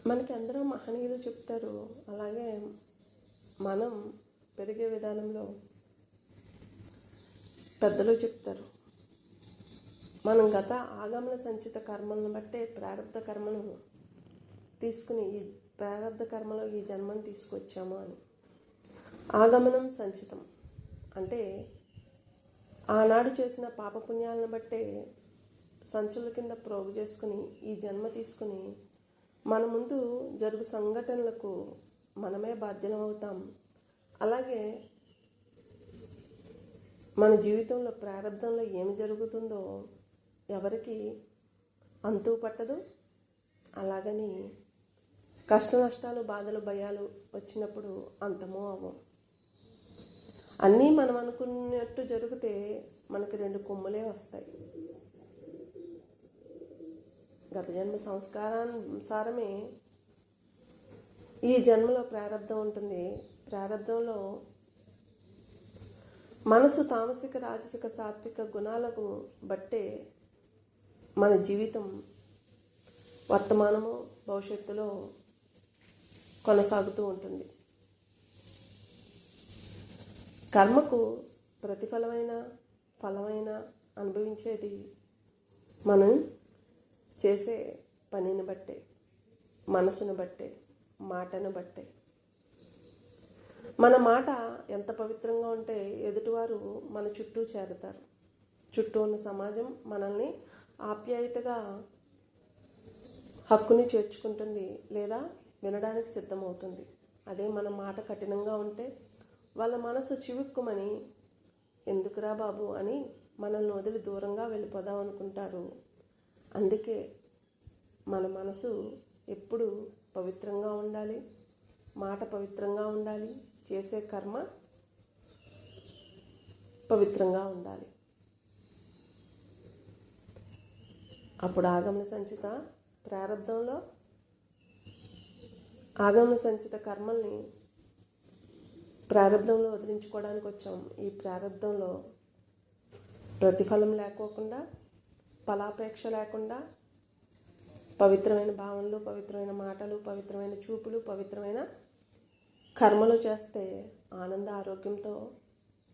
మనకి అందరూ మహనీయులు చెప్తారు. అలాగే మనం పెరిగే విధానంలో పెద్దలు చెప్తారు. మనం గత ఆగమన సంచిత కర్మలను బట్టే ప్రారంధ కర్మను తీసుకుని ఈ ప్రారంధ కర్మలో ఈ జన్మను తీసుకొచ్చాము అని. ఆగమనం సంచితం అంటే ఆనాడు చేసిన పాపపుణ్యాలను బట్టే సంచుల కింద ప్రోగు చేసుకుని ఈ జన్మ తీసుకుని మన ముందు జరుగు సంఘటనలకు మనమే బాధ్యులం అవుతాం. అలాగే మన జీవితంలో ప్రారంధంలో ఏమి జరుగుతుందో ఎవరికి అంతు పట్టదు. అలాగని కష్ట నష్టాలు, బాధలు, భయాలు వచ్చినప్పుడు అంతమో అవ్వం. అన్నీ మనం అనుకున్నట్టు జరిగితే మనకి 2 కొమ్ములే వస్తాయి. గత జన్మ సంస్కారానుసారమే ఈ జన్మలో ప్రారంధం ఉంటుంది. ప్రారంధంలో మనసు తామసిక, రాజసిక, సాత్విక గుణాలకు బట్టే మన జీవితం వర్తమానము భవిష్యత్తులో కొనసాగుతూ ఉంటుంది. కర్మకు ప్రతిఫలమైన ఫలమైన అనుభవించేది మనం చేసే పనిని బట్టే, మనసును బట్టే, మాటను బట్టే. మన మాట ఎంత పవిత్రంగా ఉంటే ఎదుటివారు మన చుట్టూ చేరతారు. చుట్టూ ఉన్న సమాజం మనల్ని ఆప్యాయతగా హక్కుని చేర్చుకుంటుంది లేదా వినడానికి సిద్ధమవుతుంది. అదే మన మాట కఠినంగా ఉంటే వాళ్ళ మనసు చివుక్కుమని ఎందుకురా బాబు అని మనల్ని వదిలి దూరంగా వెళ్ళిపోదాం అనుకుంటారు. అందుకే మన మనసు ఎప్పుడు పవిత్రంగా ఉండాలి, మాట పవిత్రంగా ఉండాలి, చేసే కర్మ పవిత్రంగా ఉండాలి. అప్పుడు ఆగమన సంచిత ప్రారంధంలో ఆగమన సంచిత కర్మల్ని ప్రారంధంలో వదిలించుకోవడానికి వచ్చాం. ఈ ప్రారంధంలో ప్రతిఫలం లేకోకుండా, ఫలాపేక్ష లేకుండా పవిత్రమైన భావనలు, పవిత్రమైన మాటలు, పవిత్రమైన చూపులు, పవిత్రమైన కర్మలు చేస్తే ఆనంద ఆరోగ్యంతో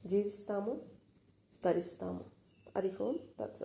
జీవిస్తాము, తరిస్తాము. హరి ఓం తత్సత్.